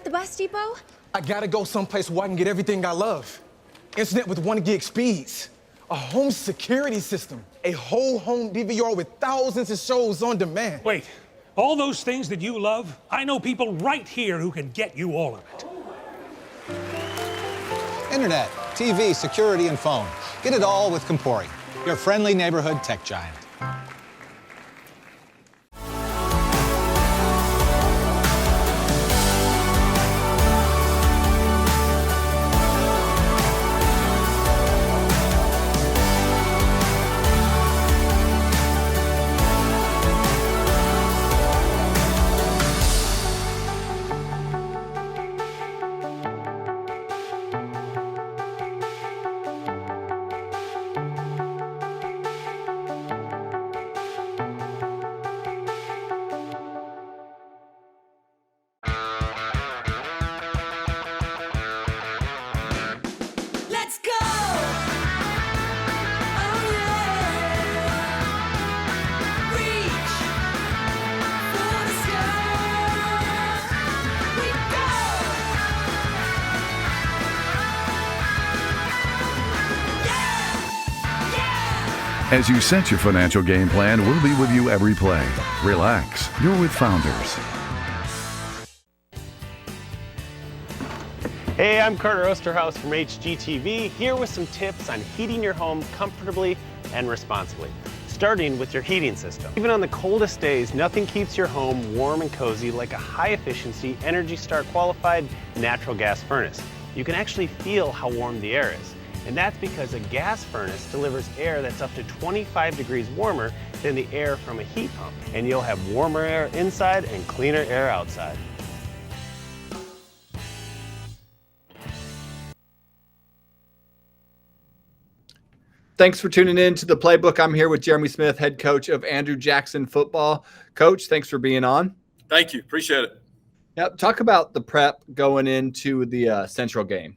at the bus depot? I gotta go someplace where I can get everything I love. Internet with 1 gig speeds. A home security system. A whole home DVR with thousands of shows on demand. Wait, all those things that you love, I know people right here who can get you all of it. Internet, TV, security, and phone. Get it all with Compori, your friendly neighborhood tech giant. Let's go! Oh yeah! Reach for the sky. We go! Yeah! Yeah! As you set your financial game plan, we'll be with you every play. Relax. You're with Founders. Hey, I'm Carter Osterhaus from HGTV, here with some tips on heating your home comfortably and responsibly, starting with your heating system. Even on the coldest days, nothing keeps your home warm and cozy like a high-efficiency, Energy Star qualified natural gas furnace. You can actually feel how warm the air is, and that's because a gas furnace delivers air that's up to 25 degrees warmer than the air from a heat pump, and you'll have warmer air inside and cleaner air outside. Thanks for tuning in to the Playbook. I'm here with Jeremy Smith, head coach of Andrew Jackson Football. Coach, thanks for being on. Thank you. Appreciate it. Yep. Talk about the prep going into the Central game.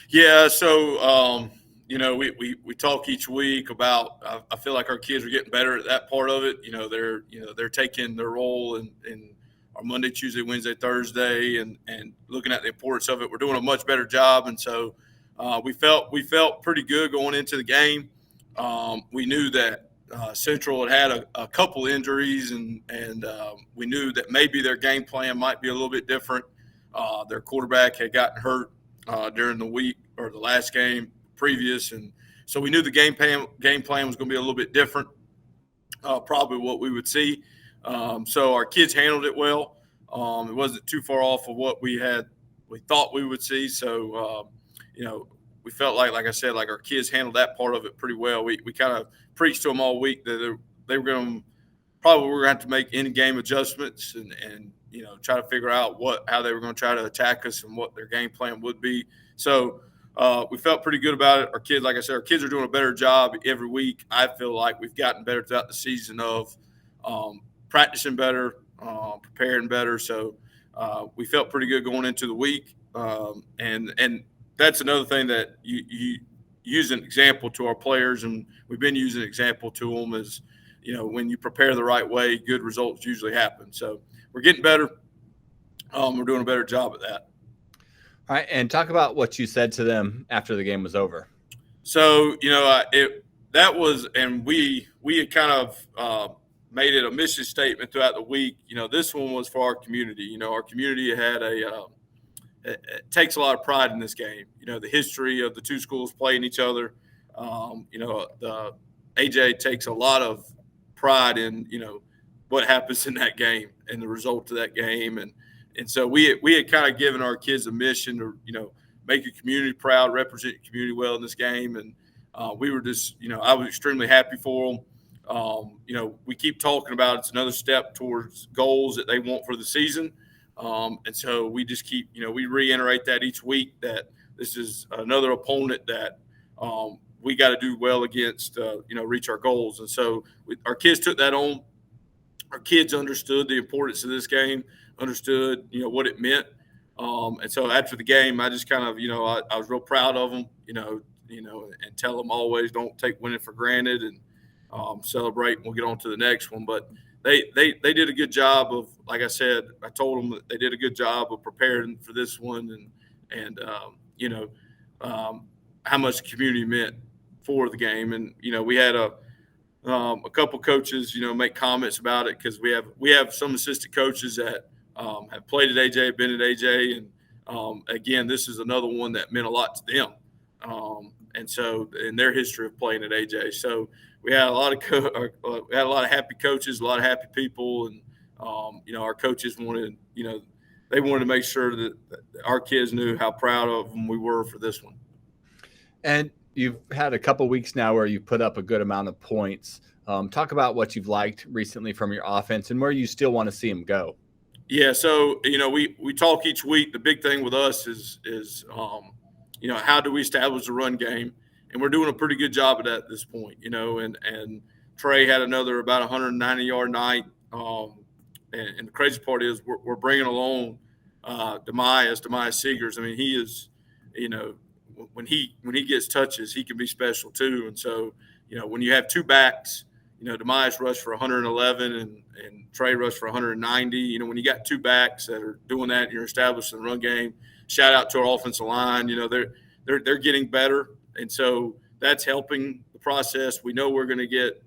Yeah. So, we talk each week about. I feel like our kids are getting better at that part of it. They're taking their role in our Monday, Tuesday, Wednesday, Thursday, and looking at the importance of it. We're doing a much better job, and so. We felt pretty good going into the game. We knew that Central had a couple injuries, and we knew that maybe their game plan might be a little bit different. Their quarterback had gotten hurt during the week or the last game previous, and so we knew the game plan was going to be a little bit different, probably what we would see. So our kids handled it well. It wasn't too far off of what we thought we would see. So. We felt like I said, like our kids handled that part of it pretty well. We kind of preached to them all week that they were going to have to make in-game adjustments and try to figure out how they were going to try to attack us and what their game plan would be. So we felt pretty good about it. Our kids, like I said, our kids are doing a better job every week. I feel like we've gotten better throughout the season of practicing better, preparing better. So we felt pretty good going into the week, and that's another thing that you use an example to our players, and we've been using an example to them is, when you prepare the right way, good results usually happen. So we're getting better. We're doing a better job at that. All right, and talk about what you said to them after the game was over. So, that was, and we had kind of made it a mission statement throughout the week. This one was for our community. Our community had it takes a lot of pride in this game. The history of the two schools playing each other. The AJ takes a lot of pride in, what happens in that game and the result of that game. And so we had kind of given our kids a mission to, make the community proud, represent the community well in this game. And we were just, I was extremely happy for them. We keep talking about it's another step towards goals that they want for the season. And so we just keep, we reiterate that each week that this is another opponent that we got to do well against, reach our goals. And so our kids took that on. Our kids understood the importance of this game, understood, what it meant. And so after the game, I just kind of, I was real proud of them, and tell them always don't take winning for granted and celebrate and we'll get on to the next one. But they did a good job of, like I said, I told them that they did a good job of preparing for this one, and how much the community meant for the game. And we had a couple coaches make comments about it, because we have some assistant coaches that have played at AJ, been at AJ, and again, this is another one that meant a lot to them, and so in their history of playing at AJ. So we had a lot of happy coaches, a lot of happy people, and our coaches wanted they wanted to make sure that our kids knew how proud of them we were for this one. And you've had a couple weeks now where you put up a good amount of points. Talk about what you've liked recently from your offense and where you still want to see them go. Yeah, so we talk each week. The big thing with us is how do we establish a run game, and we're doing a pretty good job of that at this point. And Trey had another about 190-yard night. And the crazy part is we're bringing along Demias Seegers. I mean, he is, when he gets touches, he can be special too. And so, when you have two backs, Demias rushed for 111 and Trey rushed for 190. When you got two backs that are doing that, and you're establishing the run game. Shout out to our offensive line. They're getting better, and so that's helping the process. We know we're going to get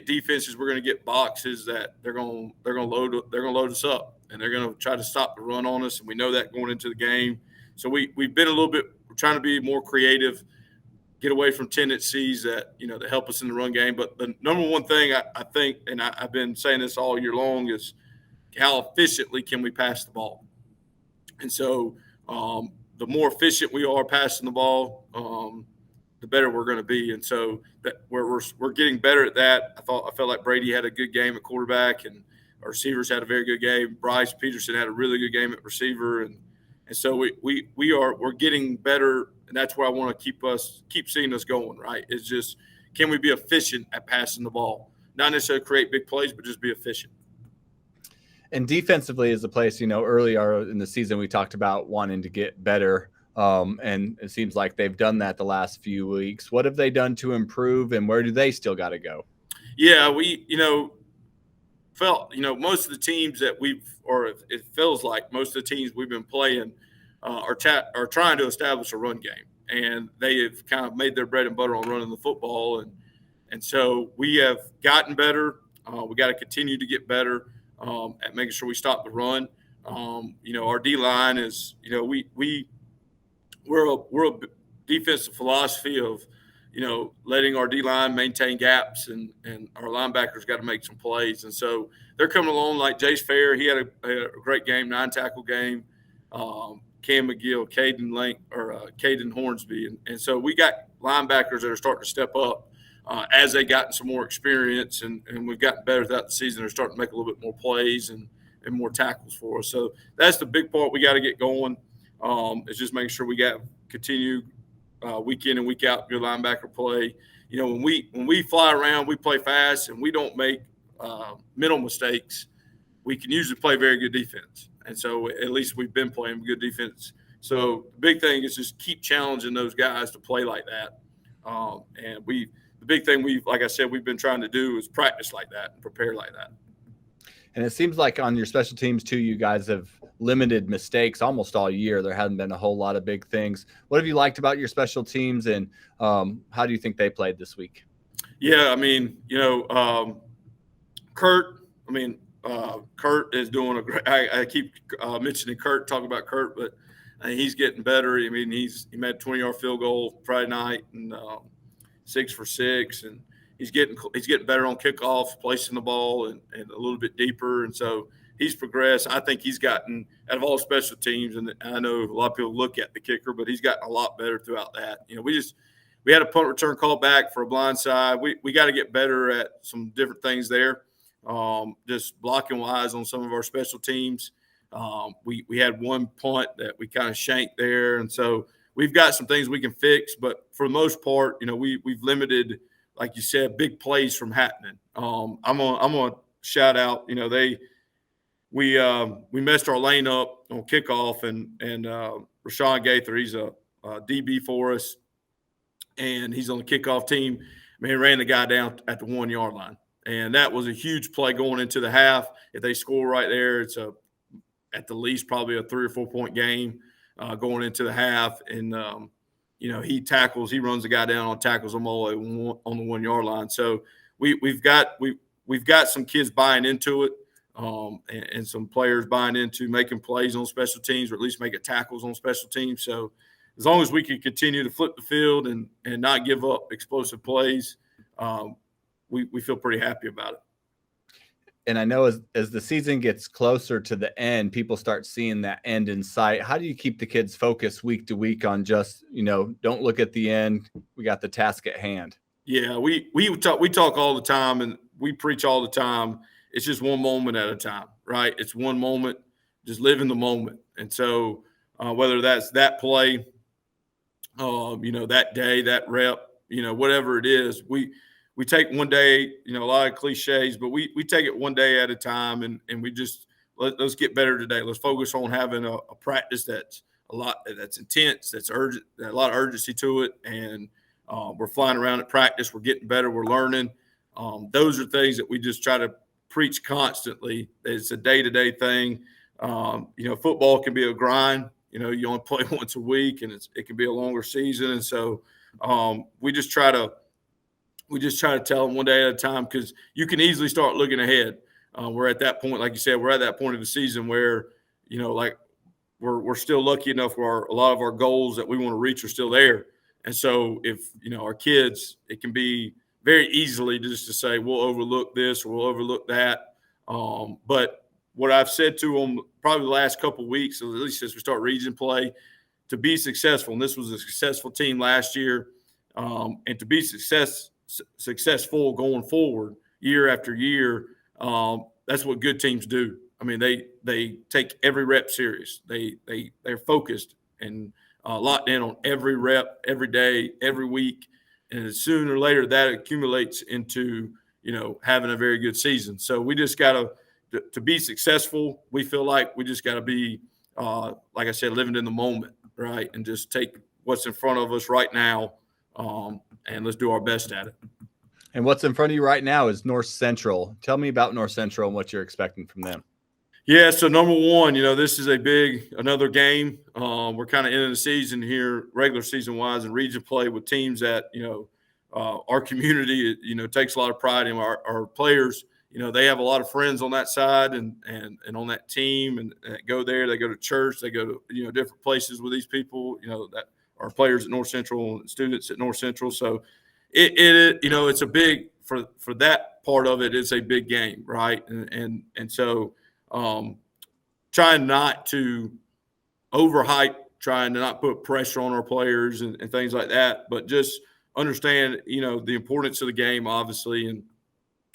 defenses. We're going to get boxes that they're going to load us up, and they're going to try to stop the run on us. And we know that going into the game. So we've been a little bit. We're trying to be more creative, get away from tendencies that that help us in the run game. But the number one thing I think, and I've been saying this all year long, is how efficiently can we pass the ball. And so the more efficient we are passing the ball, the better we're going to be. And so that we're getting better at that. I felt like Brady had a good game at quarterback, and our receivers had a very good game. Bryce Peterson had a really good game at receiver, and so we're getting better, and that's where I want to keep seeing us going. Right? It's just, can we be efficient at passing the ball? Not necessarily create big plays, but just be efficient. And defensively is the place, earlier in the season we talked about wanting to get better. And it seems like they've done that the last few weeks. What have they done to improve, and where do they still got to go? Yeah, we, felt, most of the teams that it feels like most of the teams we've been playing are trying to establish a run game, and they have kind of made their bread and butter on running the football. And so we have gotten better. We got to continue to get better at making sure we stop the run. Our D-line is, we're a defensive philosophy of, letting our D-line maintain gaps, and our linebackers got to make some plays. And so they're coming along, like Jace Fair. He had a great game, 9-tackle game. Cam McGill, Caden Hornsby. And so we got linebackers that are starting to step up as they gotten some more experience, and we've gotten better throughout the season. They're starting to make a little bit more plays and more tackles for us. So that's the big part we got to get going. Is just making sure we continue week in and week out good linebacker play. When we fly around, we play fast, and we don't make mental mistakes. We can usually play very good defense, and so at least we've been playing good defense. So the big thing is just keep challenging those guys to play like that. And the big thing like I said, we've been trying to do is practice like that and prepare like that. And it seems like on your special teams too, you guys have limited mistakes almost all year. There hasn't been a whole lot of big things. What have you liked about your special teams, and how do you think they played this week? Yeah, I mean, Kurt. Kurt is doing a great. I keep mentioning Kurt, talking about Kurt, but he's getting better. I mean, he made a 20-yard field goal Friday night, and 6 for 6, and he's getting better on kickoffs, placing the ball and a little bit deeper, and so he's progressed. I think he's gotten, out of all special teams, and I know a lot of people look at the kicker, but he's gotten a lot better throughout that. We had a punt return call back for a blind side. We got to get better at some different things there. Just blocking wise on some of our special teams. We had one punt that we kind of shanked there, and so we've got some things we can fix. But for the most part, we've limited, like you said, big plays from happening. I'm gonna shout out. We messed our lane up on kickoff, and Rashawn Gaither, he's a DB for us, and he's on the kickoff team. Man, he ran the guy down at the 1-yard line. And that was a huge play going into the half. If they score right there, it's at the least probably a 3 or 4 point game going into the half. And he runs the guy down on tackles them all on the 1 yard line. So we've got some kids buying into it, and some players buying into making plays on special teams, or at least making tackles on special teams. So as long as we can continue to flip the field and not give up explosive plays, we feel pretty happy about it. And I know as the season gets closer to the end, people start seeing that end in sight. How do you keep the kids focused week to week on just, don't look at the end, we got the task at hand? Yeah, we talk all the time, and we preach all the time. It's just one moment at a time, right? It's one moment, just live in the moment. And so whether that's that play, that day, that rep, whatever it is, we take one day, a lot of cliches, but we take it one day at a time, and we just let's get better today. Let's focus on having a practice that's intense, that's urgent, a lot of urgency to it, and we're flying around at practice. We're getting better. We're learning. Those are things that we just try to preach constantly. It's a day-to-day thing. Football can be a grind. You only play once a week, and it can be a longer season. And so we just try to tell them one day at a time, because you can easily start looking ahead. We're at that point, like you said, we're at that point of the season where, we're still lucky enough where a lot of our goals that we want to reach are still there. And so if, our kids, it can be very easily just to say, we'll overlook this or we'll overlook that. But what I've said to them probably the last couple of weeks, at least as we start region play, to be successful, and this was a successful team last year, and to be successful going forward year after year, that's what good teams do. I mean, they take every rep serious. They're focused and locked in on every rep, every day, every week, and sooner or later that accumulates into having a very good season. So we just got to be successful. We feel like we just got to be, like I said, living in the moment, right, and just take what's in front of us right now, and let's do our best at it. And what's in front of you right now is North Central. Tell me about North Central and what you're expecting from them. Yeah, so number one, this is another game. We're kind of ending the season here, regular season wise, and region play with teams that, our community, takes a lot of pride in. Our players, they have a lot of friends on that side and on that team, and go there. They go to church. They go to, different places with these people, that are players at North Central and students at North Central. So it's a big, for that part of it, it's a big game, right? And so trying not to overhype, trying to not put pressure on our players and things like that, but just understand, the importance of the game, obviously, and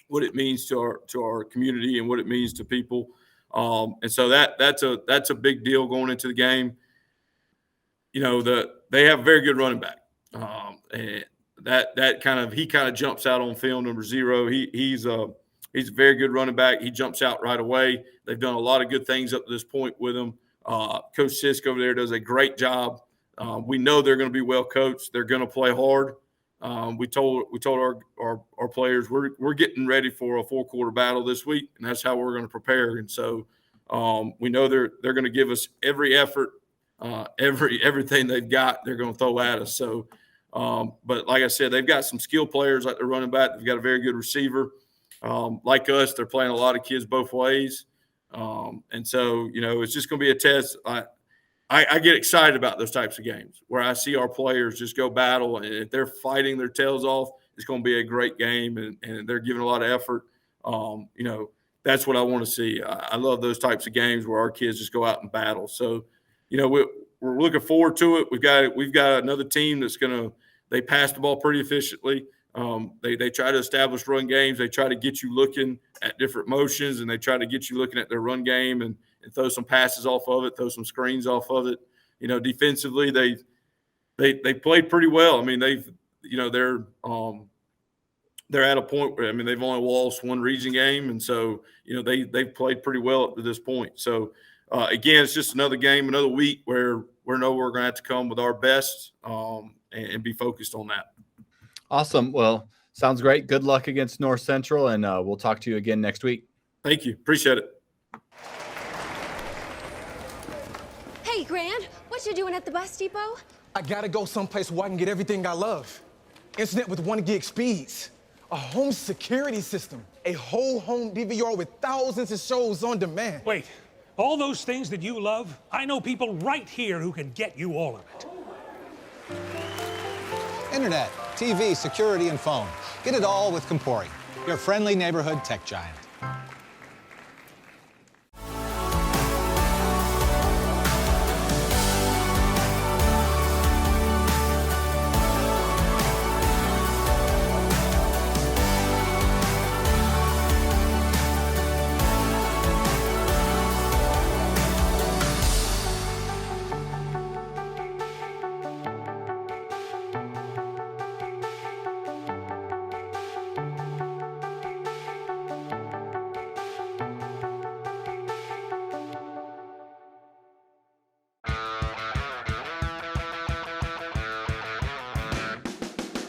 what it means to our community and what it means to people. And so that's a big deal going into the game. They have a very good running back. And he kind of jumps out on film, number 0. He's a very good running back. He jumps out right away. They've done a lot of good things up to this point with him. Coach Sisk over there does a great job. We know they're going to be well coached. They're going to play hard. We told our players we're getting ready for a 4-quarter battle this week, and that's how we're going to prepare. And so we know they're going to give us every effort, everything they've got. They're going to throw at us. So, but like I said, they've got some skill players like the running back. They've got a very good receiver. Like us, they're playing a lot of kids both ways. And so, it's just going to be a test. I get excited about those types of games where I see our players just go battle, and if they're fighting their tails off, it's going to be a great game, and they're giving a lot of effort. That's what I want to see. I love those types of games where our kids just go out and battle. So, we're looking forward to it. We've got another team that's they pass the ball pretty efficiently. They try to establish run games. They try to get you looking at different motions, and they try to get you looking at their run game and throw some passes off of it, throw some screens off of it. Defensively, they played pretty well. I mean, they're at a point where, they've only lost one region game, and so they've played pretty well up to this point. So again, it's just another game, another week where we're going to have to come with our best and be focused on that. Awesome. Well, Sounds great. Good luck against North Central, and we'll talk to you again next week. Thank you. Appreciate it. Hey, Grant, what you doing at the bus depot? I gotta go someplace where I can get everything I love. Internet with 1 gig speeds. A home security system. A whole home DVR with thousands of shows on demand. Wait, all those things that you love, I know people right here who can get you all of it. Internet, TV, security, and phone. Get it all with Compori, your friendly neighborhood tech giant.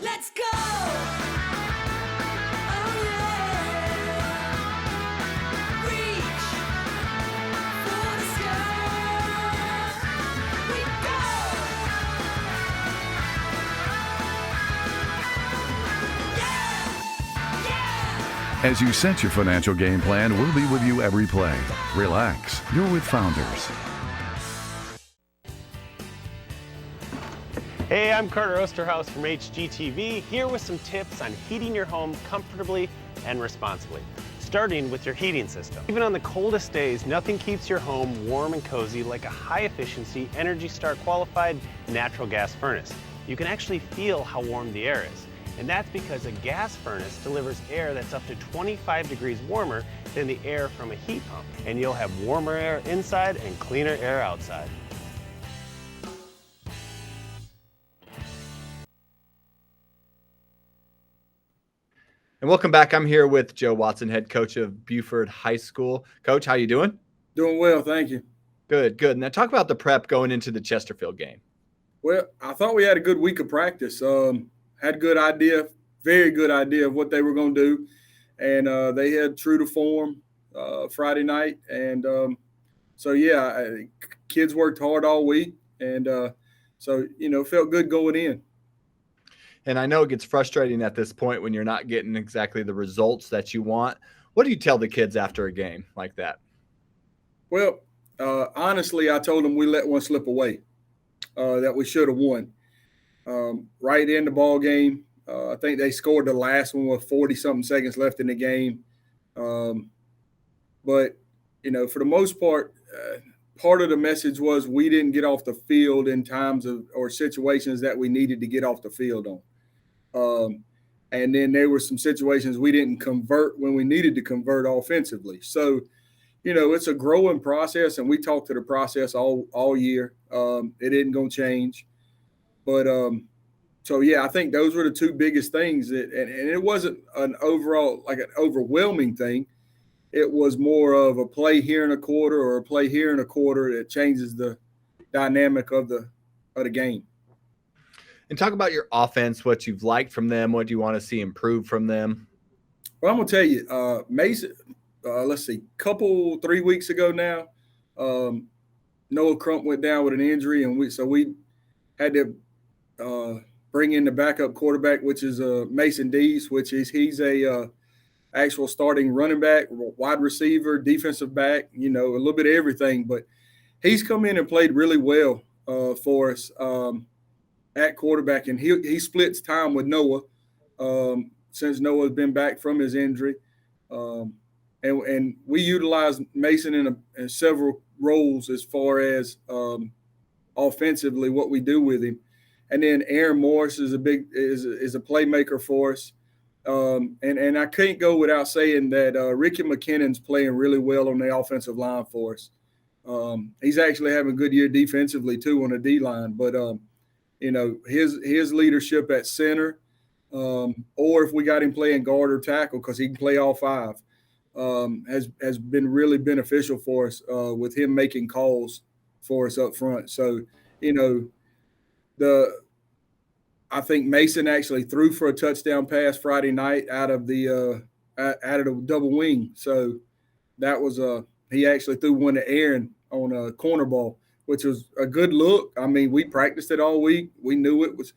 Let's go. Oh yeah. Reach for the sky. We go. Yeah. Yeah. As you set your financial game plan, we'll be with you every play. Relax. You're with Founders. Hey, I'm Carter Osterhaus from HGTV, here with some tips on heating your home comfortably and responsibly, starting with your heating system. Even on the coldest days, nothing keeps your home warm and cozy like a high-efficiency, Energy Star qualified natural gas furnace. You can actually feel how warm the air is. And that's because a gas furnace delivers air that's up to 25 degrees warmer than the air from a heat pump. And you'll have warmer air inside and cleaner air outside. And welcome back. I'm here with Joe Watson, head coach of Buford High School. Coach, how you doing? Doing well, thank you. Good, good. Now talk about the prep going into the Chesterfield game. Well, I thought we had a good week of practice. Had a good idea, very good idea of what they were going to do. And they had true to form Friday night. And kids worked hard all week. And felt good going in. And I know it gets frustrating at this point when you're not getting exactly the results that you want. What do you tell the kids after a game like that? Well, honestly, I told them we let one slip away that we should have won. Right in the ball game, I think they scored the last one with 40-something seconds left in the game. But for the most part, part of the message was we didn't get off the field in times or situations that we needed to get off the field on. And then there were some situations we didn't convert when we needed to convert offensively. So, it's a growing process, and we talked to the process all year. It isn't going to change. But, I think those were the two biggest things. And it wasn't an overall, like an overwhelming thing. It was more of a play here in a quarter or a play here in a quarter that changes the dynamic of the game. And talk about your offense, what you've liked from them, what you want to see improve from them. Well, I'm going to tell you, Mason, 3 weeks ago now, Noah Crump went down with an injury, and we had to bring in the backup quarterback, which is Mason Dees, he's a actual starting running back, wide receiver, defensive back, a little bit of everything. But he's come in and played really well for us at quarterback, and he splits time with Noah since Noah's been back from his injury. And we utilize Mason in several roles as far as offensively what we do with him. And then Aaron Morris is a playmaker for us. And I can't go without saying that Ricky McKinnon's playing really well on the offensive line for us. He's actually having a good year defensively too on the D line. But his leadership at center, or if we got him playing guard or tackle, because he can play all five, has been really beneficial for us with him making calls for us up front. So, I think Mason actually threw for a touchdown pass Friday night out of the double wing. So that was he actually threw one to Aaron on a corner ball, which was a good look. I mean, we practiced it all week. We knew it was.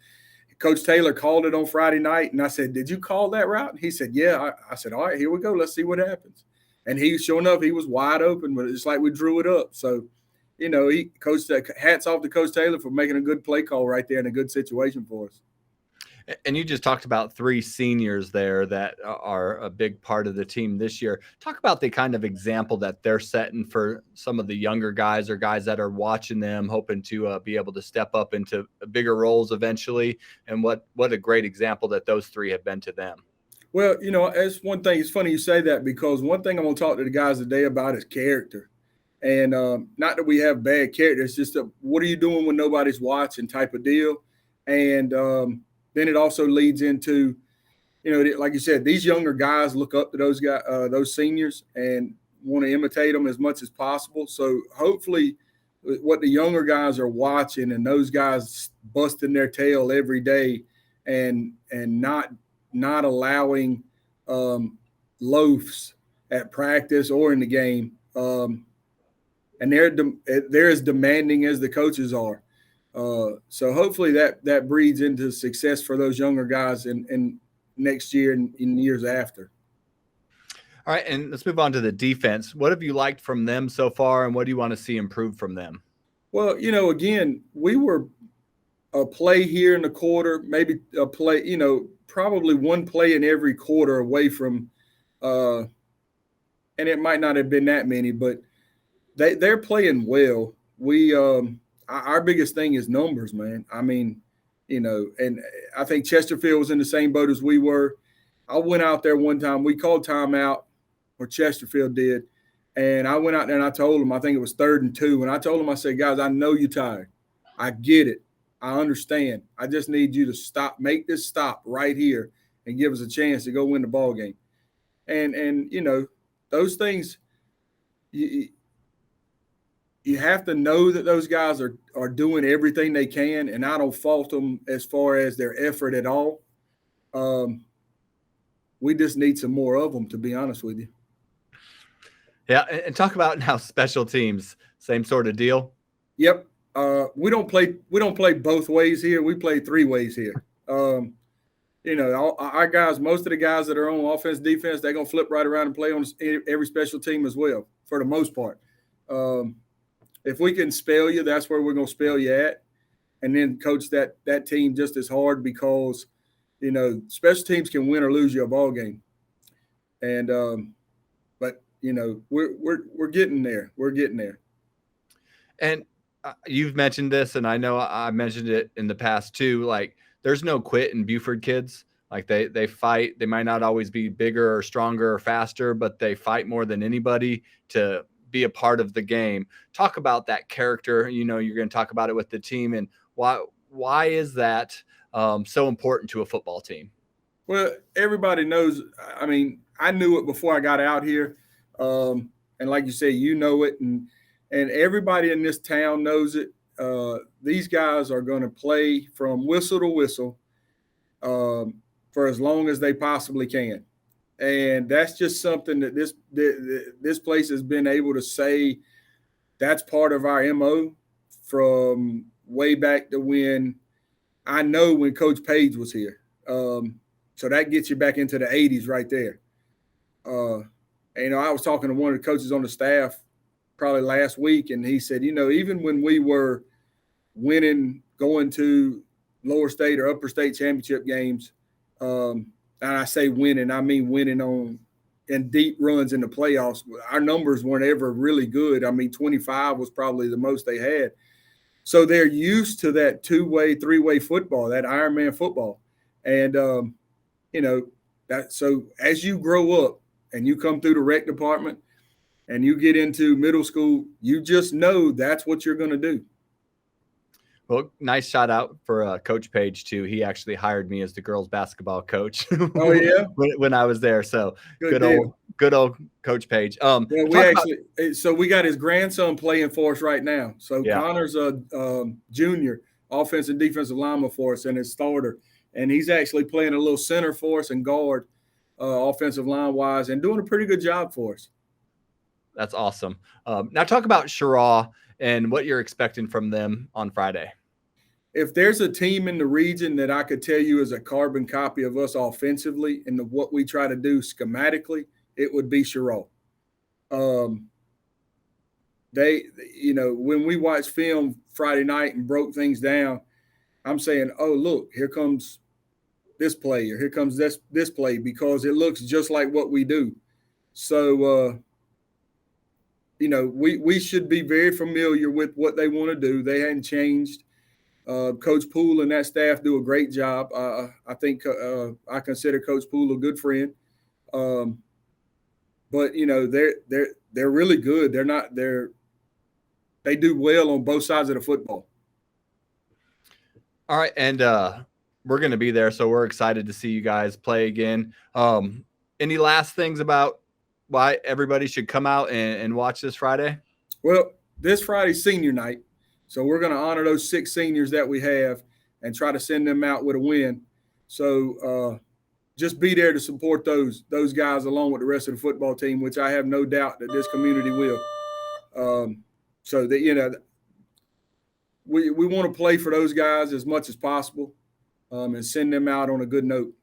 Coach Taylor called it on Friday night, and I said, "Did you call that route?" And he said, "Yeah." I said, "All right, here we go. Let's see what happens." And sure enough, he was wide open, but it's like we drew it up. So, he coached. Hats off to Coach Taylor for making a good play call right there in a good situation for us. And you just talked about 3 seniors there that are a big part of the team this year. Talk about the kind of example that they're setting for some of the younger guys or guys that are watching them, hoping to be able to step up into bigger roles eventually. And what a great example that those 3 have been to them. Well, it's one thing. It's funny you say that, because one thing I'm going to talk to the guys today about is character. And not that we have bad character. It's just what are you doing when nobody's watching type of deal. And then it also leads into, like you said, these younger guys look up to those guys, those seniors, and want to imitate them as much as possible. So hopefully what the younger guys are watching, and those guys busting their tail every day and not allowing loafs at practice or in the game. And they're as demanding as the coaches are. So hopefully that breeds into success for those younger guys in next year and in years after. All right, and let's move on to the defense. What have you liked from them so far, and what do you want to see improve from them? Well, again, we were a play here in the quarter, maybe a play, probably one play in every quarter away from, and it might not have been that many, but they're playing well. Our biggest thing is numbers, man. I mean, and I think Chesterfield was in the same boat as we were. I went out there one time. We called timeout, or Chesterfield did, and I went out there and I told them, I think it was 3rd and 2, and I told them, I said, "Guys, I know you're tired. I get it. I understand. I just need you to make this stop right here and give us a chance to go win the ball game." And those things, you have to know that those guys are doing everything they can, and I don't fault them as far as their effort at all. We just need some more of them, to be honest with you. Yeah, and talk about now special teams, same sort of deal. Yep. We don't play both ways here. We play 3 ways here. Our guys, most of the guys that are on offense, defense, they're gonna flip right around and play on every special team as well, for the most part. If we can spell you, that's where we're going to spell you at, and then coach that team just as hard, because, special teams can win or lose you a ball game. And but we're getting there. We're getting there. And you've mentioned this, and I know I mentioned it in the past too. Like, there's no quit in Buford kids. Like they fight. They might not always be bigger or stronger or faster, but they fight more than anybody to be a part of the game. Talk about that character. You're going to talk about it with the team, and why is that so important to a football team? Well, everybody knows. I mean, I knew it before I got out here, and like you said, it, and everybody in this town knows it. These guys are going to play from whistle to whistle for as long as they possibly can. And that's just something that this place has been able to say. That's part of our MO from way back to when Coach Page was here. So that gets you back into the 80s right there. And I was talking to one of the coaches on the staff probably last week, and he said, even when we were winning, going to lower state or upper state championship games, and I say winning, I mean winning in deep runs in the playoffs. Our numbers weren't ever really good. I mean, 25 was probably the most they had. So they're used to that 2-way, 3-way football, that Ironman football. And, so as you grow up and you come through the rec department and you get into middle school, you just know that's what you're going to do. Well, nice shout out for Coach Page too. He actually hired me as the girls basketball coach. Oh yeah, when I was there. So good old Coach Page. Yeah, we got his grandson playing for us right now. So yeah. Connor's a junior, offensive and defensive lineman for us and his starter. And he's actually playing a little center for us and guard offensive line wise and doing a pretty good job for us. That's awesome. Now talk about Shara and what you're expecting from them on Friday. If there's a team in the region that I could tell you is a carbon copy of us offensively and what we try to do schematically, it would be Shara. They, when we watched film Friday night and broke things down, I'm saying, oh, look, here comes this play, or here comes this play, because it looks just like what we do. So, we should be very familiar with what they want to do. They hadn't changed. Coach Poole and that staff do a great job. I think I consider Coach Poole a good friend. But they're really good. They do well on both sides of the football. All right, and we're going to be there, so we're excited to see you guys play again. Any last things about why everybody should come out and watch this Friday? Well, this Friday's senior night, so we're going to honor those 6 seniors that we have and try to send them out with a win. So just be there to support those guys along with the rest of the football team, which I have no doubt that this community will. So that we want to play for those guys as much as possible and send them out on a good note.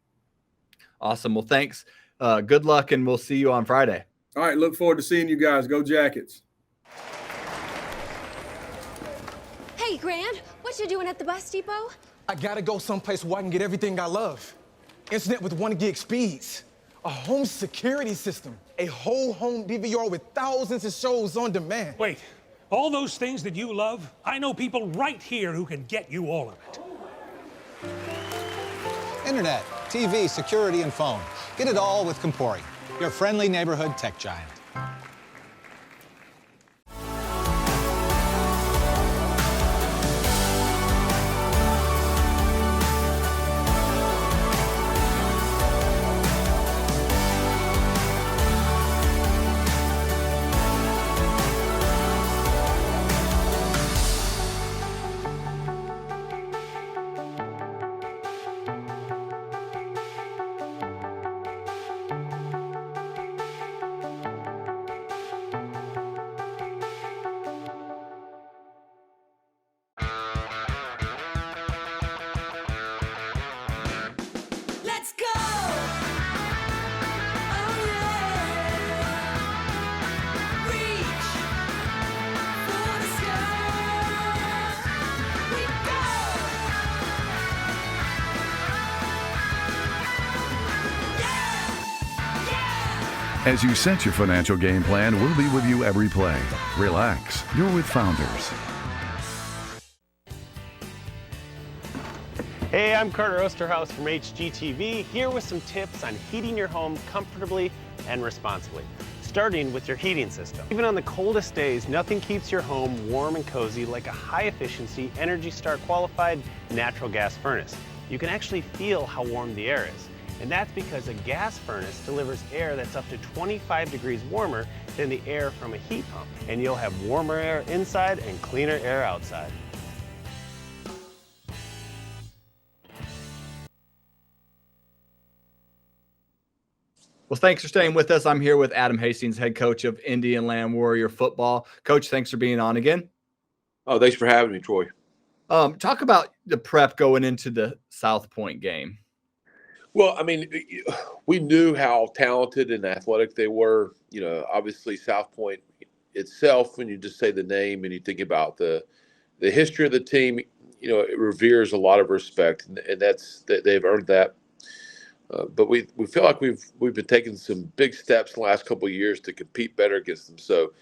Awesome. Well, thanks. Good luck, and we'll see you on Friday. All right. Look forward to seeing you guys. Go Jackets. Hey, Grant, what you doing at the bus depot? I gotta go someplace where I can get everything I love. Internet with 1 gig speeds. A home security system. A whole home DVR with thousands of shows on demand. Wait, all those things that you love, I know people right here who can get you all of it. Internet, TV, security, and phone. Get it all with Compori, your friendly neighborhood tech giant. Let's go! Oh yeah! Reach for the sky. We go! Yeah! Yeah! As you set your financial game plan, we'll be with you every play. Relax. You're with Founders. Hey, I'm Carter Osterhaus from HGTV, here with some tips on heating your home comfortably and responsibly, starting with your heating system. Even on the coldest days, nothing keeps your home warm and cozy like a high-efficiency, Energy Star qualified natural gas furnace. You can actually feel how warm the air is, and that's because a gas furnace delivers air that's up to 25 degrees warmer than the air from a heat pump, and you'll have warmer air inside and cleaner air outside. Well, thanks for staying with us. I'm here with Adam Hastings, head coach of Indian Land Warrior football. Coach, thanks for being on again. Oh, thanks for having me, Troy. Talk about the prep going into the South Point game. Well, I mean, we knew how talented and athletic they were. You know, obviously South Point itself, when you just say the name and you think about the history of the team, you know, it reveres a lot of respect, and they've earned that. But we feel like we've been taking some big steps in the last couple of years to compete better against them. So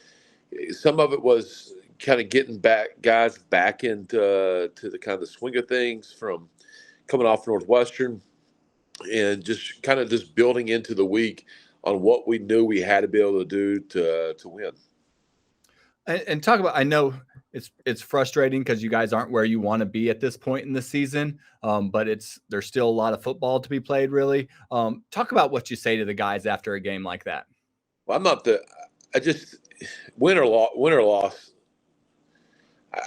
some of it was kind of getting guys back into the kind of the swing of things from coming off Northwestern, and just kind of just building into the week on what we knew we had to be able to do to win. And talk about, I know it's frustrating because you guys aren't where you want to be at this point in the season, but there's still a lot of football to be played, really. Talk about what you say to the guys after a game like that. Well, I just win or loss.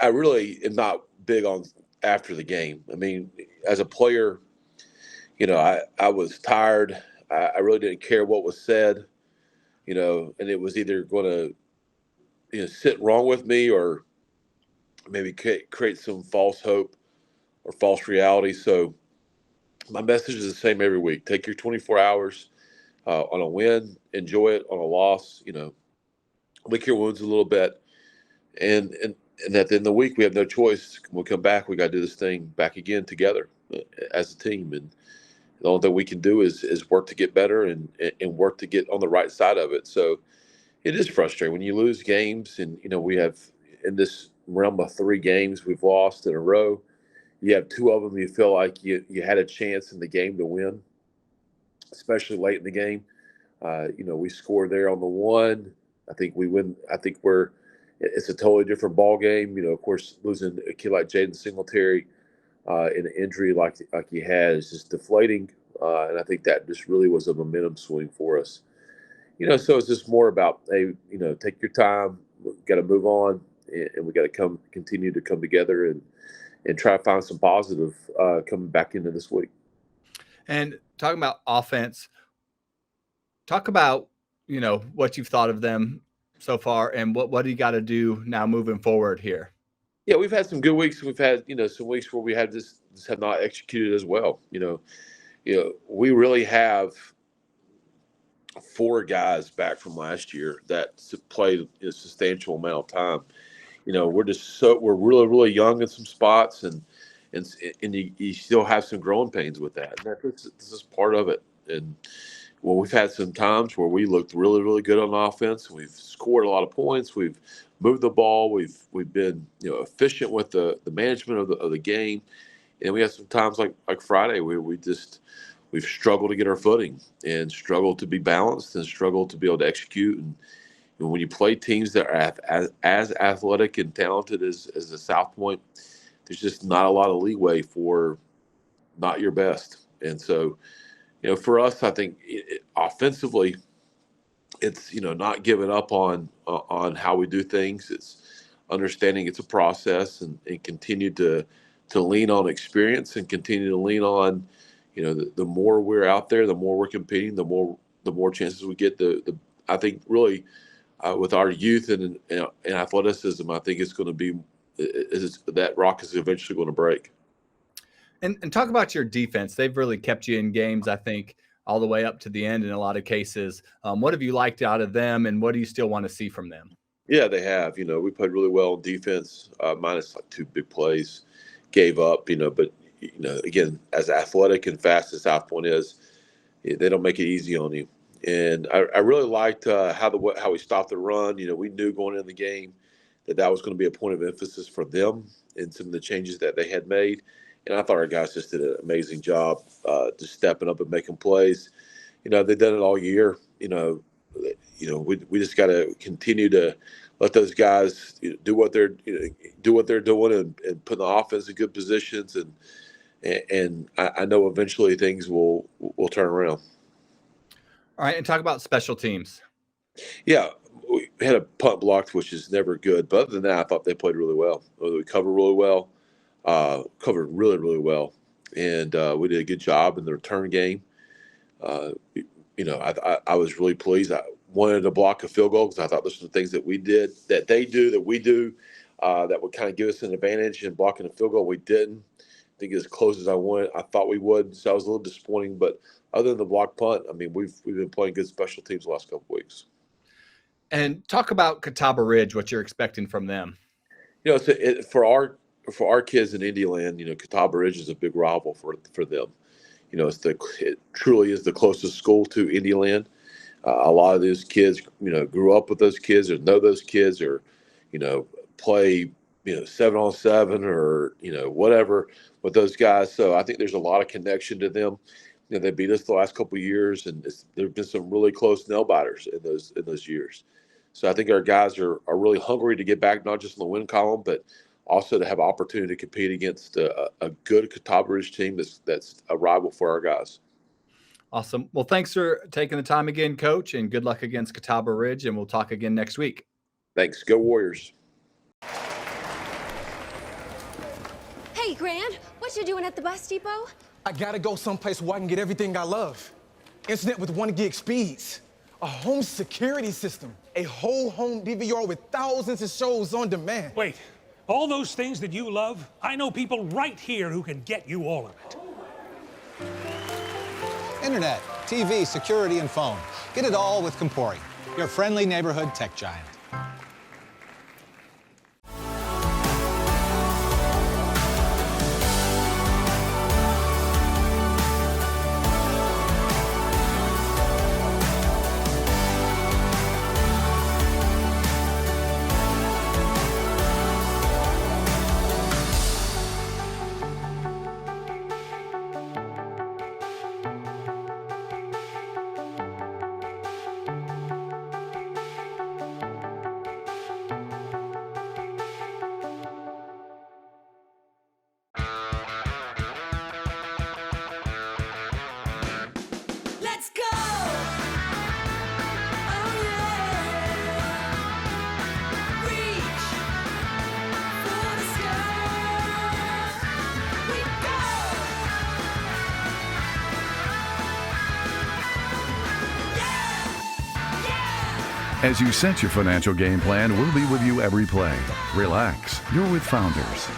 I really am not big on after the game. I mean, as a player, I was tired. I really didn't care what was said, and it was either going to, sit wrong with me or maybe create some false hope or false reality. So my message is the same every week. Take your 24 hours on a win, enjoy it. On a loss, lick your wounds a little bit. And at the end of the week, we have no choice. When we come back, we got to do this thing back again together as a team. And the only thing we can do is work to get better and work to get on the right side of it. So it is frustrating when you lose games. And, we have in this realm of 3 games we've lost in a row. You have 2 of them you feel like you had a chance in the game to win, especially late in the game. We scored there on the one. I think we win. I think it's a totally different ball game. Of course, losing a kid like Jaden Singletary in an injury like he had is just deflating. And I think that just really was a momentum swing for us. So it's just more about, hey, take your time. We got to move on, and we got to continue to come together and try to find some positive coming back into this week. And talking about offense, talk about, what you've thought of them so far and what do you got to do now moving forward here? Yeah, we've had some good weeks. We've had, some weeks where we have just have not executed as well. We really have 4 guys back from last year that played a substantial amount of time. We're really, really young in some spots, and you still have some growing pains with that. And this is part of it. And we've had some times where we looked really, really good on offense. We've scored a lot of points. We've moved the ball. We've been efficient with the management of the game. And we have some times like Friday where we've struggled to get our footing and struggled to be balanced and struggled to be able to execute. And when you play teams that are as athletic and talented as the South Point, there's just not a lot of leeway for not your best. And so, for us, I think offensively, it's not giving up on how we do things. It's understanding it's a process and continue to lean on experience and continue to lean on, the more we're out there, the more we're competing, the more chances we get. I think really with our youth and athleticism, I think it's going to be that rock is eventually going to break. And talk about your defense. They've really kept you in games, I think, all the way up to the end in a lot of cases. What have you liked out of them, and what do you still want to see from them? Yeah, they have. We played really well on defense, minus 2 big plays, gave up, but, again, as athletic and fast as South Point is, they don't make it easy on you. And I really liked how we stopped the run. We knew going into the game that was going to be a point of emphasis for them and some of the changes that they had made. And I thought our guys just did an amazing job just stepping up and making plays. They've done it all year. We just got to continue to let those guys do what they're doing and put the offense in good positions. And I know eventually things will turn around. All right, and talk about special teams. Yeah, we had a punt blocked, which is never good. But other than that, I thought they played really well. We covered really well. Covered really, really well, and we did a good job in the return game. I was really pleased. I wanted to block a field goal because I thought those were the things that we did, that they do, that we do, that would kind of give us an advantage in blocking a field goal. We didn't. I think as close as I thought we would. So I was a little disappointing. But other than the block punt, I mean, we've been playing good special teams the last couple of weeks. And talk about Catawba Ridge, what you're expecting from them. For our kids in Indialand, Catawba Ridge is a big rival for them. It truly is the closest school to Indialand. A lot of those kids, grew up with those kids or know those kids or, play, 7-on-7 or, whatever with those guys. So I think there's a lot of connection to them. They beat us the last couple of years, and there have been some really close nail biters in those years. So I think our guys are really hungry to get back, not just in the win column, but also to have opportunity to compete against a good Catawba Ridge team that's a rival for our guys. Awesome. Well, thanks for taking the time again, Coach, and good luck against Catawba Ridge, and we'll talk again next week. Thanks. Go Warriors. Hey, Grant, what you doing at the bus depot? I gotta go someplace where I can get everything I love. Internet with 1 gig speeds. A home security system. A whole home DVR with thousands of shows on demand. Wait, all those things that you love, I know people right here who can get you all of it. Internet, TV, security, and phone. Get it all with Compori, your friendly neighborhood tech giant. Let's go! Oh yeah! Reach for the sky. We go! Yeah! Yeah! As you set your financial game plan, we'll be with you every play. Relax. You're with Founders.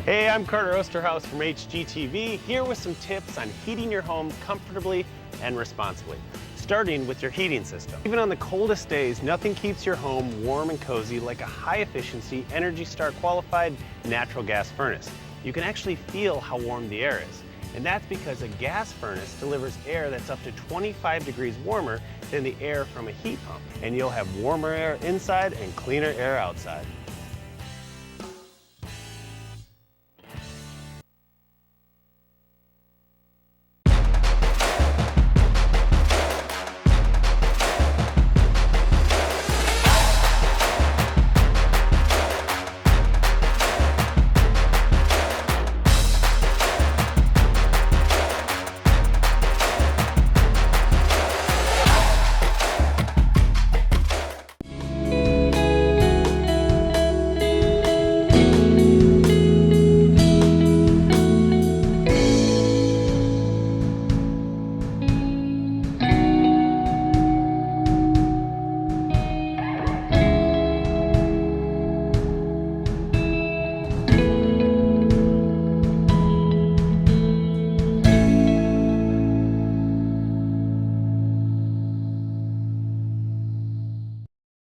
Hey, I'm Carter Osterhaus from HGTV, here with some tips on heating your home comfortably and responsibly, starting with your heating system. Even on the coldest days, nothing keeps your home warm and cozy like a high-efficiency, Energy Star qualified natural gas furnace. You can actually feel how warm the air is. And that's because a gas furnace delivers air that's up to 25 degrees warmer than the air from a heat pump. And you'll have warmer air inside and cleaner air outside.